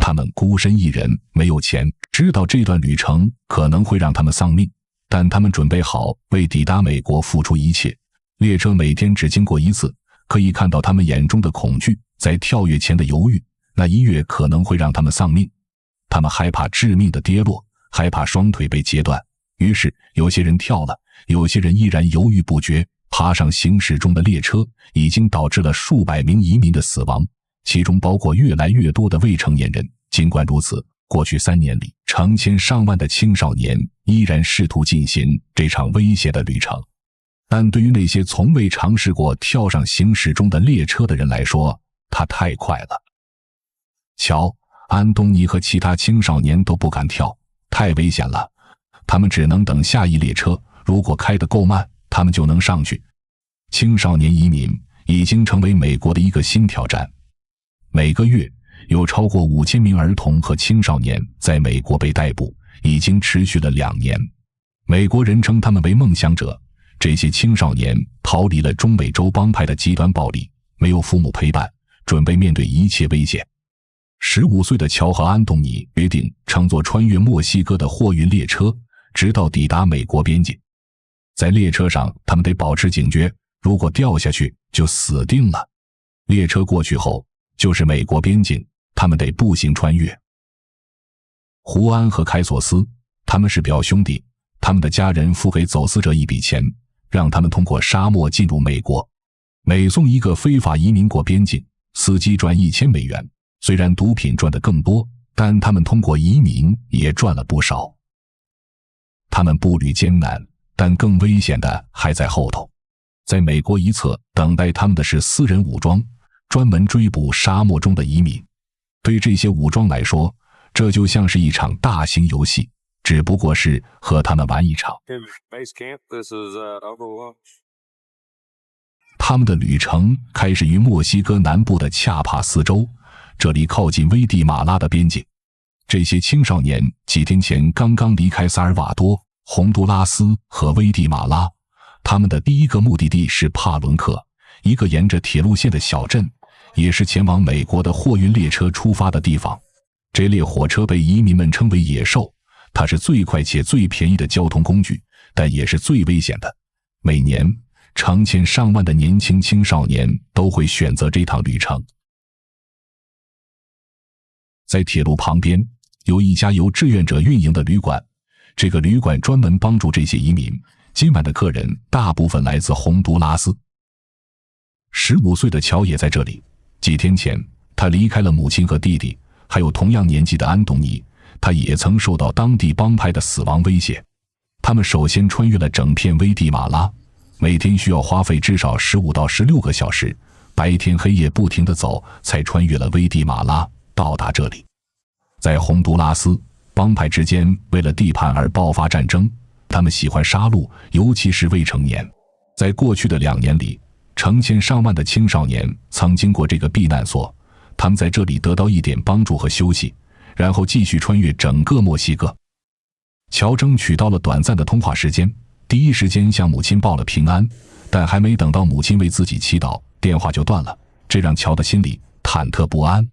他们孤身一人，没有钱，知道这段旅程可能会让他们丧命，但他们准备好为抵达美国付出一切。列车每天只经过一次，可以看到他们眼中的恐惧，在跳跃前的犹豫，那一跃可能会让他们丧命。他们害怕致命的跌落，害怕双腿被截断，于是有些人跳了，有些人依然犹豫不决。爬上行驶中的列车已经导致了数百名移民的死亡，其中包括越来越多的未成年人。尽管如此，过去3年里，成千上万的青少年依然试图进行这场危险的旅程。但对于那些从未尝试过跳上行驶中的列车的人来说，它太快了。乔、安东尼和其他青少年都不敢跳，太危险了。他们只能等下一列车，如果开得够慢，他们就能上去。青少年移民已经成为美国的一个新挑战。每个月有超过5000名儿童和青少年在美国被逮捕，已经持续了2年。美国人称他们为梦想者。这些青少年逃离了中美洲帮派的极端暴力，没有父母陪伴，准备面对一切危险。15岁的乔和安东尼决定乘坐穿越墨西哥的货运列车，直到抵达美国边境。在列车上，他们得保持警觉，如果掉下去就死定了。列车过去后，就是美国边境，他们得步行穿越。胡安和凯索斯，他们是表兄弟，他们的家人付给走私者一笔钱，让他们通过沙漠进入美国。每送一个非法移民过边境，司机赚1000美元。虽然毒品赚得更多，但他们通过移民也赚了不少。他们步履艰难，但更危险的还在后头。在美国一侧等待他们的是私人武装，专门追捕沙漠中的移民。对这些武装来说，这就像是一场大型游戏，只不过是和他们玩一场。他们的旅程开始于墨西哥南部的恰帕斯州，这里靠近危地马拉的边境。这些青少年几天前刚刚离开萨尔瓦多、洪都拉斯和危地马拉，他们的第一个目的地是帕伦克，一个沿着铁路线的小镇，也是前往美国的货运列车出发的地方。这列火车被移民们称为野兽，它是最快且最便宜的交通工具，但也是最危险的。每年成千上万的年轻青少年都会选择这趟旅程。在铁路旁边有一家由志愿者运营的旅馆，这个旅馆专门帮助这些移民。今晚的客人大部分来自洪都拉斯。15岁的乔也在这里。几天前，他离开了母亲和弟弟，还有同样年纪的安东尼，他也曾受到当地帮派的死亡威胁。他们首先穿越了整片危地马拉，每天需要花费至少15到16个小时，白天黑夜不停地走，才穿越了危地马拉，到达这里。在洪都拉斯，帮派之间为了地盘而爆发战争，他们喜欢杀戮，尤其是未成年。在过去的2年里，成千上万的青少年曾经过这个避难所，他们在这里得到一点帮助和休息，然后继续穿越整个墨西哥。乔争取到了短暂的通话时间，第一时间向母亲报了平安，但还没等到母亲为自己祈祷，电话就断了，这让乔的心里忐忑不安。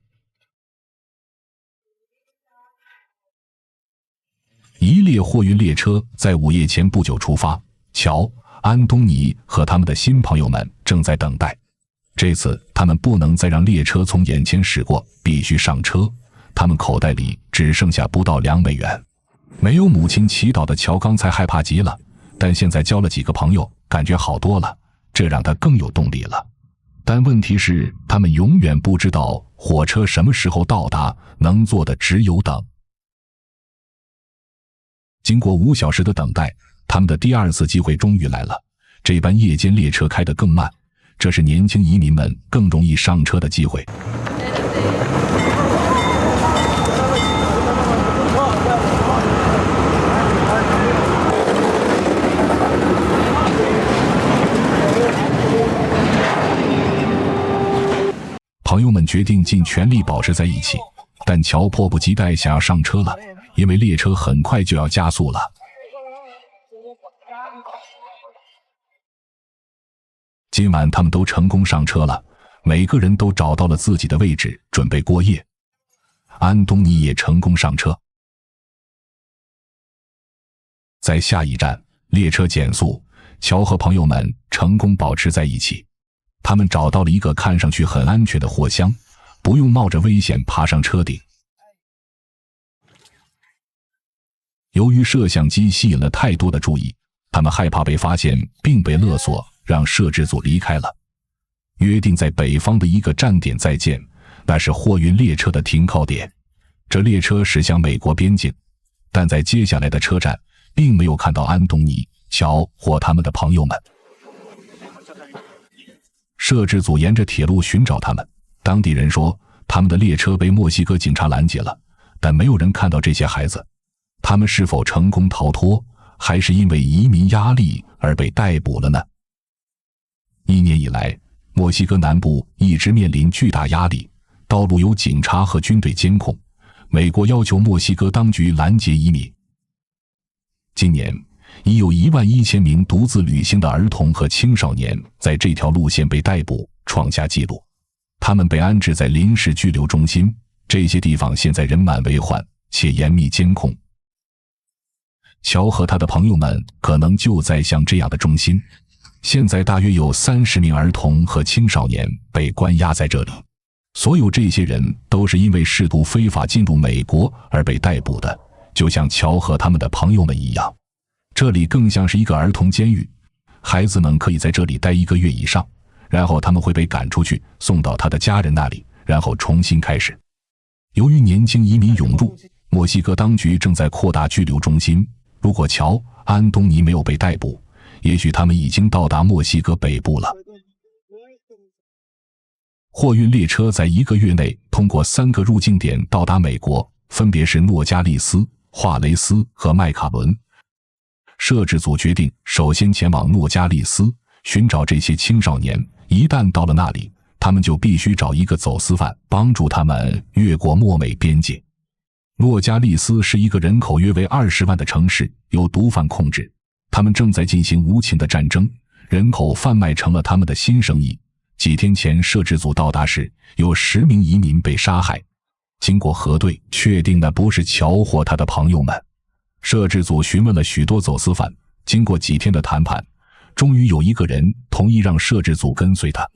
一列货运列车在午夜前不久出发，乔、安东尼和他们的新朋友们正在等待。这次他们不能再让列车从眼前驶过，必须上车。他们口袋里只剩下不到2美元。没有母亲祈祷的乔刚才害怕极了，但现在交了几个朋友，感觉好多了，这让他更有动力了。但问题是，他们永远不知道火车什么时候到达，能做的只有等。经过5小时的等待，他们的第2次机会终于来了。这班夜间列车开得更慢，这是年轻移民们更容易上车的机会。朋友们决定尽全力保持在一起，但乔迫不及待想要上车了，因为列车很快就要加速了。今晚他们都成功上车了，每个人都找到了自己的位置，准备过夜。安东尼也成功上车。在下一站，列车减速，乔和朋友们成功保持在一起。他们找到了一个看上去很安全的货箱，不用冒着危险爬上车顶。由于摄像机吸引了太多的注意，他们害怕被发现并被勒索，让摄制组离开了。约定在北方的一个站点再见，那是货运列车的停靠点。这列车驶向美国边境，但在接下来的车站并没有看到安东尼、乔或他们的朋友们。摄制组沿着铁路寻找他们，当地人说他们的列车被墨西哥警察拦截了，但没有人看到这些孩子。他们是否成功逃脱，还是因为移民压力而被逮捕了呢？1年以来，墨西哥南部一直面临巨大压力，道路有警察和军队监控，美国要求墨西哥当局拦截移民。今年已有11000名独自旅行的儿童和青少年在这条路线被逮捕，创下纪录。他们被安置在临时拘留中心，这些地方现在人满为患，且严密监控。乔和他的朋友们可能就在像这样的中心，现在大约有30名儿童和青少年被关押在这里。所有这些人都是因为试图非法进入美国而被逮捕的，就像乔和他们的朋友们一样。这里更像是一个儿童监狱，孩子们可以在这里待1个月以上，然后他们会被赶出去，送到他的家人那里，然后重新开始。由于年轻移民涌入，墨西哥当局正在扩大拘留中心。如果乔、安东尼没有被逮捕，也许他们已经到达墨西哥北部了。货运列车在1个月内通过3个入境点到达美国，分别是诺加利斯、华雷斯和麦卡伦。摄制组决定首先前往诺加利斯，寻找这些青少年。一旦到了那里，他们就必须找一个走私犯，帮助他们越过墨美边境。诺加利斯是一个人口约为20万的城市，由毒贩控制。他们正在进行无情的战争，人口贩卖成了他们的新生意。几天前摄制组到达时，有10名移民被杀害。经过核对，确定的不是乔或他的朋友们。摄制组询问了许多走私犯，经过几天的谈判，终于有一个人同意让摄制组跟随他。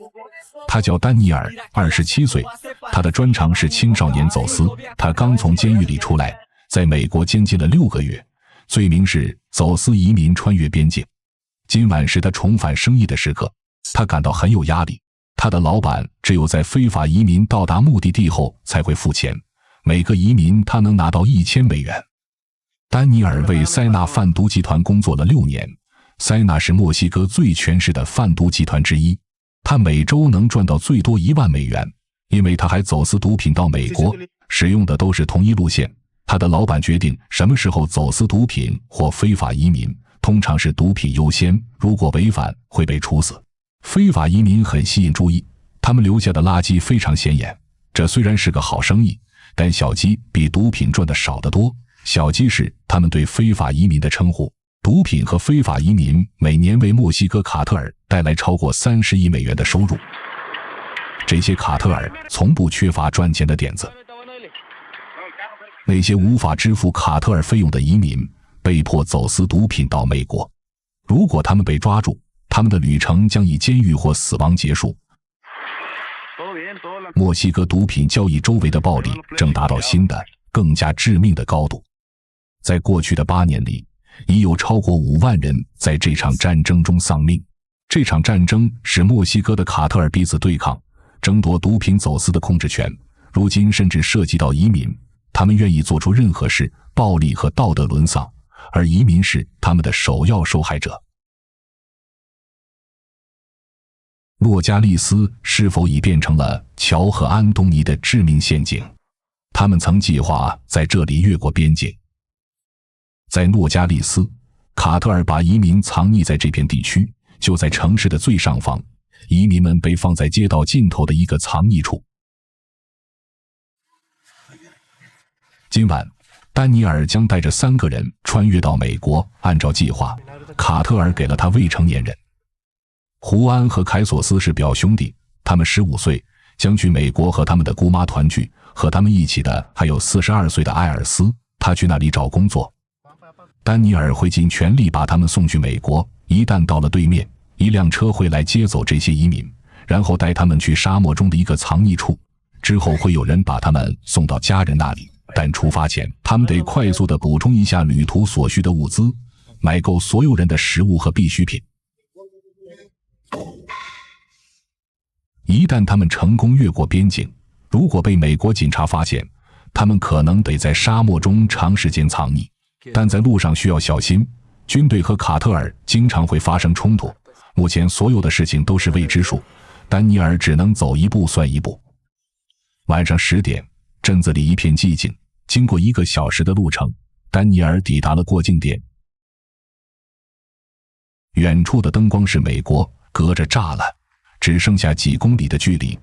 他叫丹尼尔，27岁，他的专长是青少年走私。他刚从监狱里出来，在美国监禁了6个月，罪名是走私移民穿越边境。今晚是他重返生意的时刻，他感到很有压力。他的老板只有在非法移民到达目的地后才会付钱，每个移民他能拿到1000美元。丹尼尔为塞纳贩毒集团工作了6年，塞纳是墨西哥最权势的贩毒集团之一，他每周能赚到最多1万美元，因为他还走私毒品到美国，使用的都是同一路线。他的老板决定什么时候走私毒品或非法移民，通常是毒品优先，如果违反会被处死。非法移民很吸引注意，他们留下的垃圾非常显眼。这虽然是个好生意，但小鸡比毒品赚的少得多。小鸡是他们对非法移民的称呼。毒品和非法移民每年为墨西哥卡特尔带来超过30亿美元的收入。这些卡特尔从不缺乏赚钱的点子。那些无法支付卡特尔费用的移民被迫走私毒品到美国，如果他们被抓住，他们的旅程将以监狱或死亡结束。墨西哥毒品交易周围的暴力正达到新的、更加致命的高度。在过去的8年里，已有超过5万人在这场战争中丧命。这场战争使墨西哥的卡特尔彼此对抗，争夺毒品走私的控制权，如今甚至涉及到移民。他们愿意做出任何事，暴力和道德沦丧，而移民是他们的首要受害者。诺加利斯是否已变成了乔和安东尼的致命陷阱？他们曾计划在这里越过边境。在诺加利斯，卡特尔把移民藏匿在这片地区，就在城市的最上方。移民们被放在街道尽头的一个藏匿处。今晚，丹尼尔将带着3个人穿越到美国。按照计划，卡特尔给了他未成年人。胡安和凯索斯是表兄弟，他们15岁，将去美国和他们的姑妈团聚，和他们一起的还有42岁的埃尔斯，他去那里找工作。丹尼尔会尽全力把他们送去美国，一旦到了对面，一辆车会来接走这些移民，然后带他们去沙漠中的一个藏匿处，之后会有人把他们送到家人那里，但出发前他们得快速地补充一下旅途所需的物资，买够所有人的食物和必需品。一旦他们成功越过边境，如果被美国警察发现，他们可能得在沙漠中长时间藏匿，但在路上需要小心，军队和卡特尔经常会发生冲突。目前所有的事情都是未知数，丹尼尔只能走一步算一步。晚上10点，镇子里一片寂静，经过1个小时的路程，丹尼尔抵达了过境点。远处的灯光是美国，隔着栅栏只剩下几公里的距离。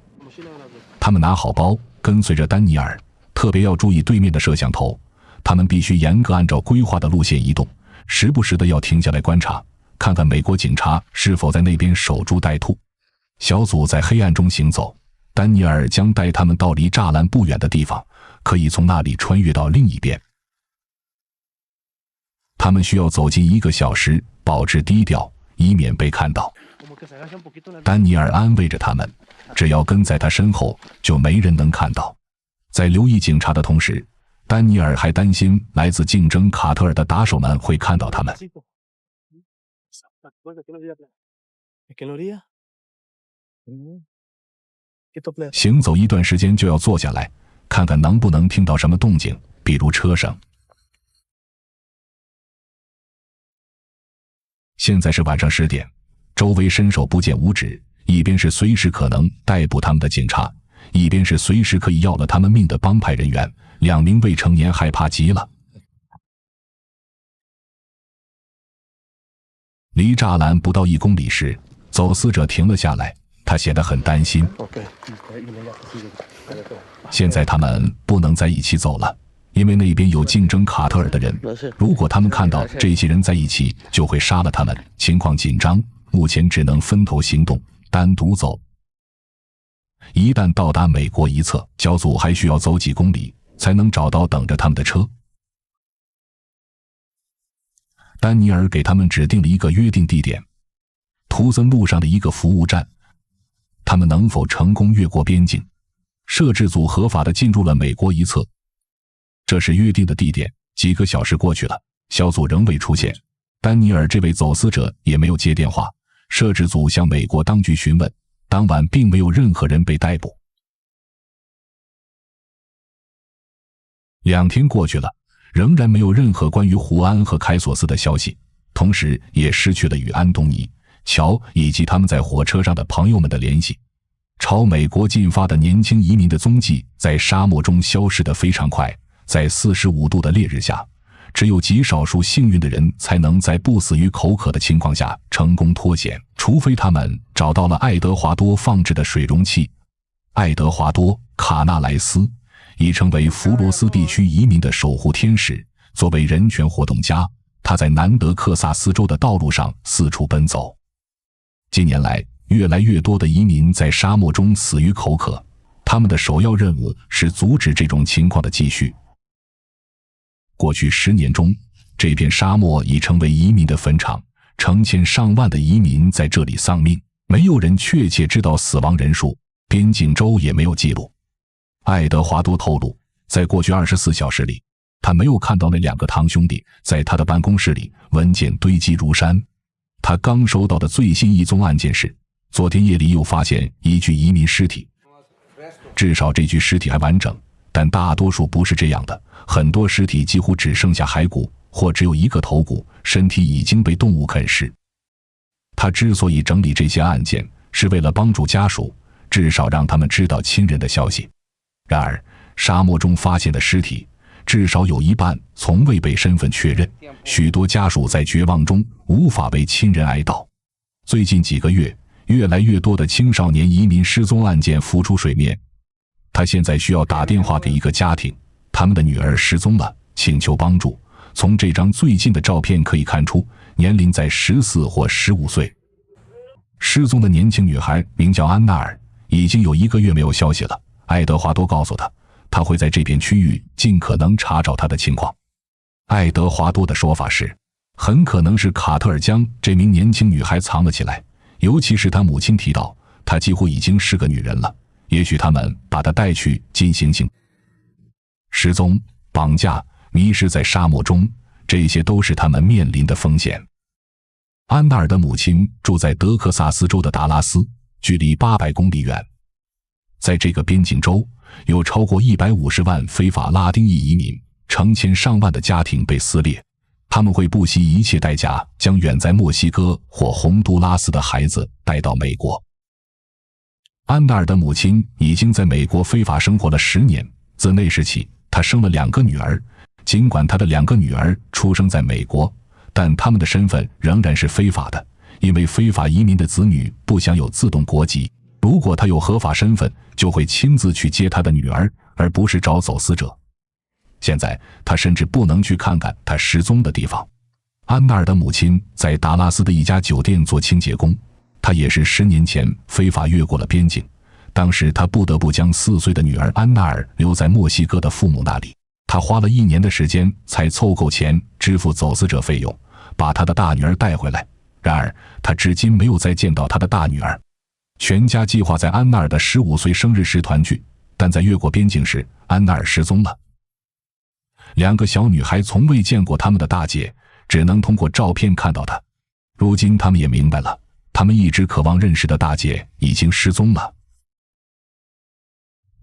他们拿好包，跟随着丹尼尔，特别要注意对面的摄像头，他们必须严格按照规划的路线移动，时不时的要停下来观察，看看美国警察是否在那边守株待兔。小组在黑暗中行走，丹尼尔将带他们到离栅栏不远的地方，可以从那里穿越到另一边。他们需要走近1个小时，保持低调，以免被看到。丹尼尔安慰着他们，只要跟在他身后，就没人能看到。在留意警察的同时，丹尼尔还担心来自竞争卡特尔的打手们会看到他们。行走一段时间就要坐下来，看看能不能听到什么动静，比如车声。现在是晚上10点，周围伸手不见五指，一边是随时可能逮捕他们的警察，一边是随时可以要了他们命的帮派人员。2名未成年害怕极了。离栅栏不到1公里时，走私者停了下来，他显得很担心。现在他们不能在一起走了，因为那边有竞争卡特尔的人，如果他们看到这些人在一起，就会杀了他们。情况紧张，目前只能分头行动，单独走。一旦到达美国一侧，小组还需要走几公里才能找到等着他们的车。丹尼尔给他们指定了一个约定地点，图森路上的一个服务站。他们能否成功越过边境？摄制组合法地进入了美国一侧，这是约定的地点。几个小时过去了，小组仍未出现，丹尼尔这位走私者也没有接电话。摄制组向美国当局询问，当晚并没有任何人被逮捕。2天过去了，仍然没有任何关于胡安和凯索斯的消息，同时也失去了与安东尼、乔以及他们在火车上的朋友们的联系。朝美国进发的年轻移民的踪迹在沙漠中消失得非常快，在45度的烈日下，只有极少数幸运的人才能在不死于口渴的情况下成功脱险，除非他们找到了爱德华多放置的水容器。爱德华多·卡纳莱斯已成为弗罗斯地区移民的守护天使。作为人权活动家，他在南德克萨斯州的道路上四处奔走。近年来，越来越多的移民在沙漠中死于口渴，他们的首要任务是阻止这种情况的继续。过去10年中，这片沙漠已成为移民的坟场，成千上万的移民在这里丧命，没有人确切知道死亡人数，边境州也没有记录。爱德华多透露，在过去24小时里，他没有看到那2个堂兄弟。在他的办公室里，文件堆积如山。他刚收到的最新一宗案件是，昨天夜里又发现一具移民尸体，至少这具尸体还完整，但大多数不是这样的，很多尸体几乎只剩下骸骨，或只有1个头骨，身体已经被动物啃食。他之所以整理这些案件，是为了帮助家属，至少让他们知道亲人的消息。然而，沙漠中发现的尸体至少有1半从未被身份确认，许多家属在绝望中无法为亲人哀悼。最近几个月，越来越多的青少年移民失踪案件浮出水面。他现在需要打电话给一个家庭，他们的女儿失踪了，请求帮助。从这张最近的照片可以看出，年龄在14或15岁。失踪的年轻女孩名叫安娜尔，已经有1个月没有消息了。爱德华多告诉他，他会在这片区域尽可能查找他的情况。爱德华多的说法是，很可能是卡特尔将这名年轻女孩藏了起来，尤其是他母亲提到她几乎已经是个女人了，也许他们把她带去进行失踪、绑架、迷失在沙漠中，这些都是他们面临的风险。安娜尔的母亲住在德克萨斯州的达拉斯，距离800公里远。在这个边境州，有超过150万非法拉丁裔移民，成千上万的家庭被撕裂，他们会不惜一切代价将远在墨西哥或洪都拉斯的孩子带到美国。安娜尔的母亲已经在美国非法生活了10年，自那时起，她生了2个女儿。尽管她的2个女儿出生在美国，但他们的身份仍然是非法的，因为非法移民的子女不享有自动国籍。如果他有合法身份，就会亲自去接他的女儿，而不是找走私者。现在他甚至不能去看看他失踪的地方。安娜尔的母亲在达拉斯的一家酒店做清洁工，她也是10年前非法越过了边境。当时她不得不将4岁的女儿安娜尔留在墨西哥的父母那里。她花了1年的时间才凑够钱支付走私者费用，把她的大女儿带回来。然而她至今没有再见到她的大女儿。全家计划在安娜尔的15岁生日时团聚，但在越过边境时，安娜尔失踪了。2个小女孩从未见过他们的大姐，只能通过照片看到她。如今他们也明白了，他们一直渴望认识的大姐已经失踪了。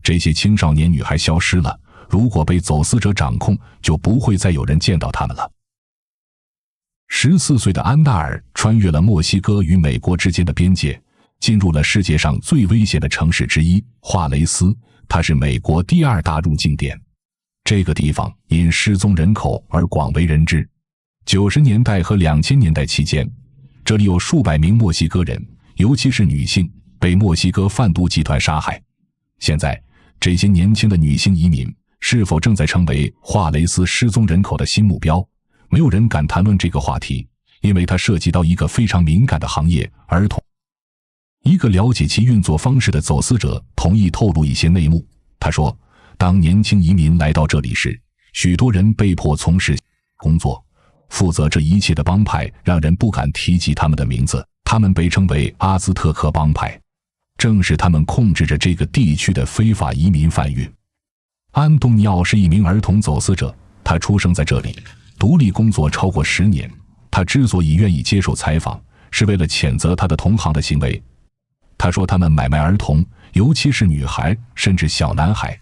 这些青少年女孩消失了，如果被走私者掌控，就不会再有人见到她们了。14岁的安娜尔穿越了墨西哥与美国之间的边界，进入了世界上最危险的城市之一——华雷斯，它是美国第2大入境点。这个地方因失踪人口而广为人知。90年代和2000年代期间，这里有数百名墨西哥人，尤其是女性，被墨西哥贩毒集团杀害。现在，这些年轻的女性移民是否正在成为华雷斯失踪人口的新目标？没有人敢谈论这个话题，因为它涉及到一个非常敏感的行业——儿童。一个了解其运作方式的走私者同意透露一些内幕。他说，当年轻移民来到这里时，许多人被迫从事工作。负责这一切的帮派让人不敢提及他们的名字，他们被称为阿兹特克帮派。正是他们控制着这个地区的非法移民贩运。安东尼奥是一名儿童走私者，他出生在这里，独立工作超过10年。他之所以愿意接受采访，是为了谴责他的同行的行为。他说他们买卖儿童，尤其是女孩，甚至小男孩。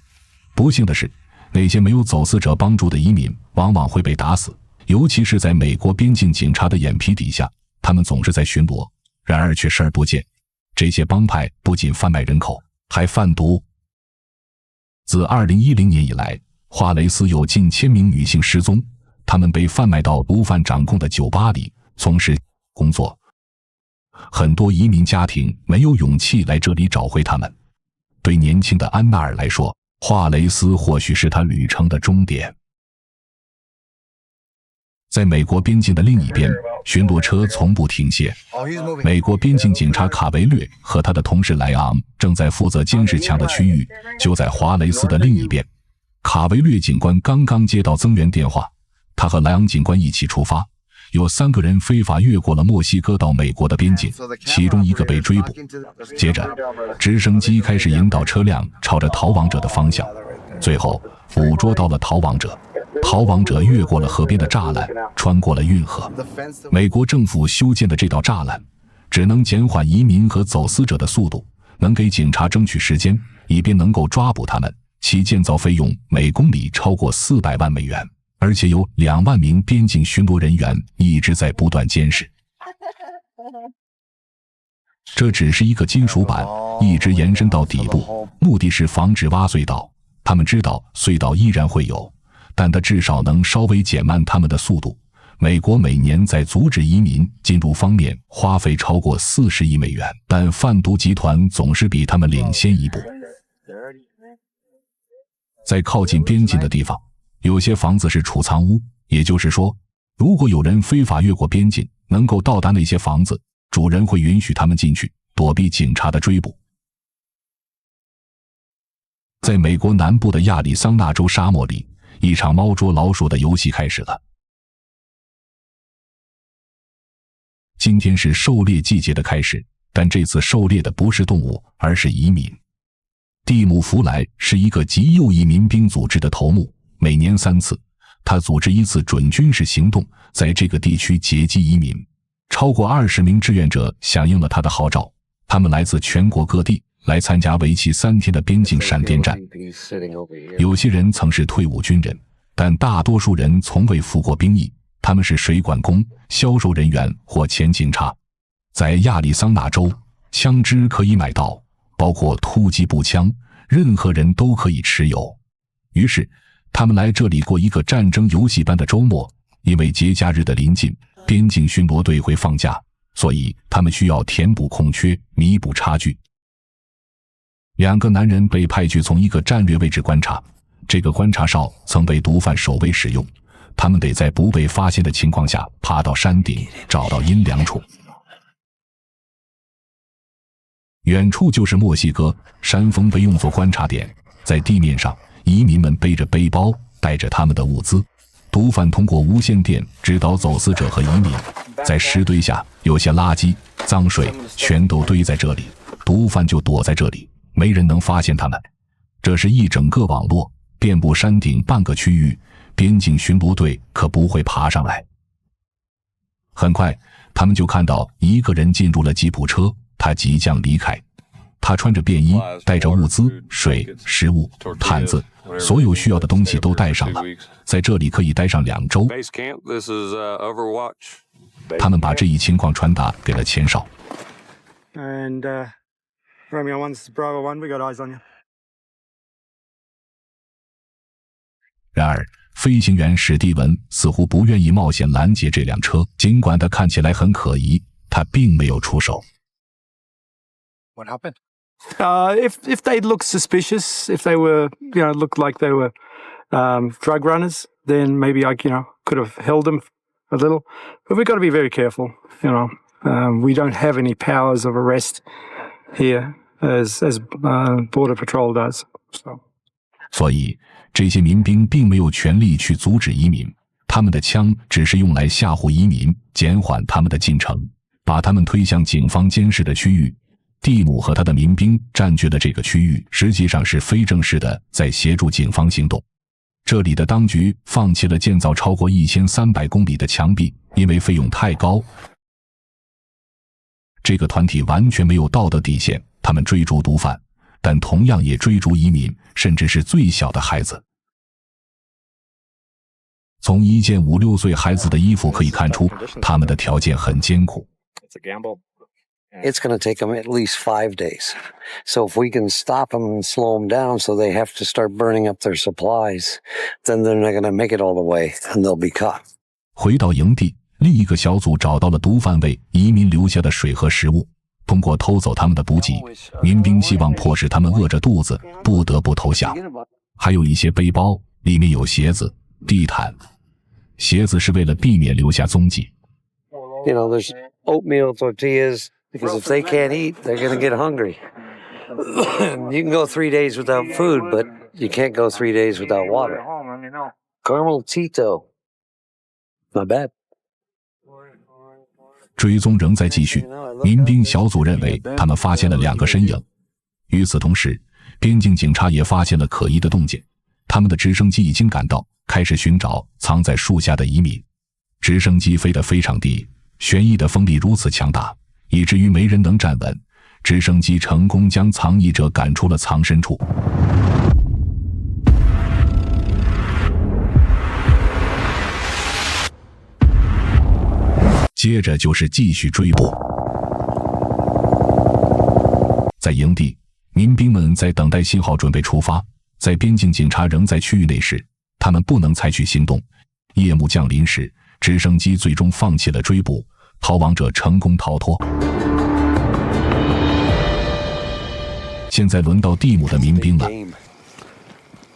不幸的是，那些没有走私者帮助的移民往往会被打死，尤其是在美国边境警察的眼皮底下，他们总是在巡逻，然而却视而不见。这些帮派不仅贩卖人口，还贩毒。自2010年以来，华雷斯有近1000名女性失踪，她们被贩卖到毒贩掌控的酒吧里从事工作。很多移民家庭没有勇气来这里找回他们。对年轻的安娜尔来说，华雷斯或许是他旅程的终点。在美国边境的另一边，巡逻车从不停歇。美国边境警察卡维略和他的同事莱昂正在负责监视墙的区域，就在华雷斯的另一边。卡维略警官刚刚接到增援电话，他和莱昂警官一起出发。有3个人非法越过了墨西哥到美国的边境，其中1个被追捕。接着，直升机开始引导车辆朝着逃亡者的方向，最后捕捉到了逃亡者。逃亡者越过了河边的栅栏，穿过了运河。美国政府修建的这道栅栏，只能减缓移民和走私者的速度，能给警察争取时间，以便能够抓捕他们。其建造费用每公里超过400万美元。而且有2万名边境巡逻人员一直在不断监视。这只是一个金属板，一直延伸到底部，目的是防止挖隧道。他们知道隧道依然会有，但它至少能稍微减慢他们的速度。美国每年在阻止移民进入方面花费超过40亿美元，但贩毒集团总是比他们领先一步。在靠近边境的地方，有些房子是储藏屋，也就是说，如果有人非法越过边境，能够到达那些房子，主人会允许他们进去，躲避警察的追捕。在美国南部的亚利桑那州沙漠里，一场猫捉老鼠的游戏开始了。今天是狩猎季节的开始，但这次狩猎的不是动物，而是移民。蒂姆·弗莱是一个极右翼民兵组织的头目，每年3次，他组织一次准军事行动，在这个地区截击移民。超过20名志愿者响应了他的号召，他们来自全国各地，来参加为期3天的边境闪电战。有些人曾是退伍军人，但大多数人从未服过兵役，他们是水管工、销售人员或前警察。在亚利桑那州，枪支可以买到，包括突击步枪，任何人都可以持有。于是，他们来这里过一个战争游戏般的周末，因为节假日的临近，边境巡逻队会放假，所以他们需要填补空缺，弥补差距。2个男人被派去从一个战略位置观察，这个观察哨曾被毒贩守卫使用，他们得在不被发现的情况下爬到山顶，找到阴凉处。远处就是墨西哥，山峰被用作观察点，在地面上，移民们背着背包，带着他们的物资。毒贩通过无线电指导走私者和移民。在石堆下，有些垃圾、脏水全都堆在这里，毒贩就躲在这里，没人能发现他们。这是一整个网络，遍布山顶半个区域，边境巡逻队可不会爬上来。很快，他们就看到一个人进入了吉普车，他即将离开。他穿着便衣，带着物资、水、食物、毯子，所有需要的东西都带上了。在这里可以待上2周。他们把这一情况传达给了前哨。然而，飞行员史蒂文似乎不愿意冒险拦截这辆车，尽管他看起来很可疑，他并没有出手。What happened? If they look suspicious, if they were, looked like they were drug runners, then maybe I, could have held them a little. But we've got to be very careful. We don't have any powers of arrest here as Border Patrol does. 所以，这些民兵并没有权利去阻止移民，他们的枪只是用来吓唬移民，减缓他们的进程，把他们推向警方监视的区域。蒂姆和他的民兵占据了这个区域，实际上是非正式的在协助警方行动。这里的当局放弃了建造超过1300公里的墙壁，因为费用太高。这个团体完全没有道德底线，他们追逐毒贩，但同样也追逐移民，甚至是最小的孩子。从一件5、6岁孩子的衣服可以看出，他们的条件很艰苦。It's going to take them at least 5 days. So if we can stop them and slow them down so they have to start burning up their supplies, then they're not going to make it all the way and they'll be caught. 回到营地，另一个小组找到了毒贩为移民留下的水和食物。通过偷走他们的补给，民兵希望迫使他们饿着肚子，不得不投降。还有一些背包，里面有鞋子、地毯。鞋子是为了避免留下踪迹。There's oatmeal, tortillas, because if they can't eat, they're going to get hungry. You can go 3 days without food, but you can't go 3 days without water. Caramel Tito. Not bad. 追踪仍在继续，民兵小组认为他们发现了2个身影。与此同时，边境警察也发现了可疑的动静，他们的直升机已经赶到，开始寻找藏在树下的移民。直升机飞得非常低，旋翼的风力如此强大，以至于没人能站稳。直升机成功将藏匿者赶出了藏身处。接着就是继续追捕。在营地，民兵们在等待信号，准备出发。在边境警察仍在区域内时，他们不能采取行动。夜幕降临时，直升机最终放弃了追捕，逃亡者成功逃脱。现在轮到蒂姆的民兵了。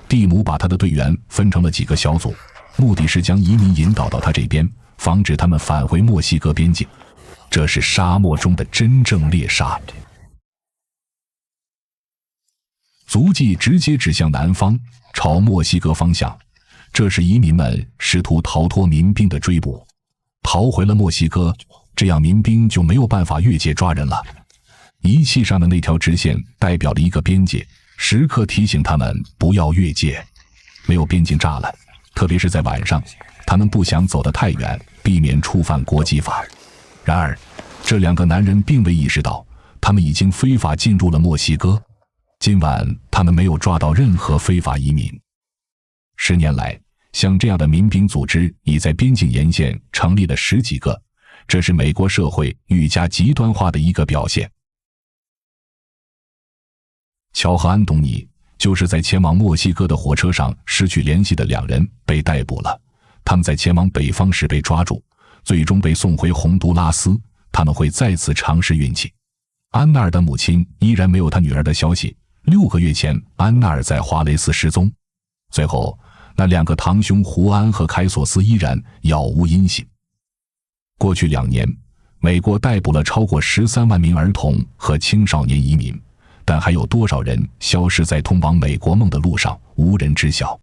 蒂姆把他的队员分成了几个小组，目的是将移民引导到他这边，防止他们返回墨西哥边境。这是沙漠中的真正猎杀。足迹直接指向南方，朝墨西哥方向。这是移民们试图逃脱民兵的追捕，逃回了墨西哥，这样民兵就没有办法越界抓人了。仪器上的那条直线代表了一个边界，时刻提醒他们不要越界。没有边境栅栏，特别是在晚上，他们不想走得太远，避免触犯国际法。然而，这两个男人并未意识到，他们已经非法进入了墨西哥。今晚，他们没有抓到任何非法移民。10年来，像这样的民兵组织已在边境沿线成立了10几个，这是美国社会愈加极端化的一个表现。乔和安东尼就是在前往墨西哥的火车上失去联系的2人被逮捕了，他们在前往北方时被抓住，最终被送回洪都拉斯，他们会再次尝试运气。安纳尔的母亲依然没有她女儿的消息，6个月前安纳尔在华雷斯失踪。最后那2个堂兄胡安和凯索斯依然杳无音信。过去2年，美国逮捕了超过13万名儿童和青少年移民，但还有多少人消失在通往美国梦的路上，无人知晓。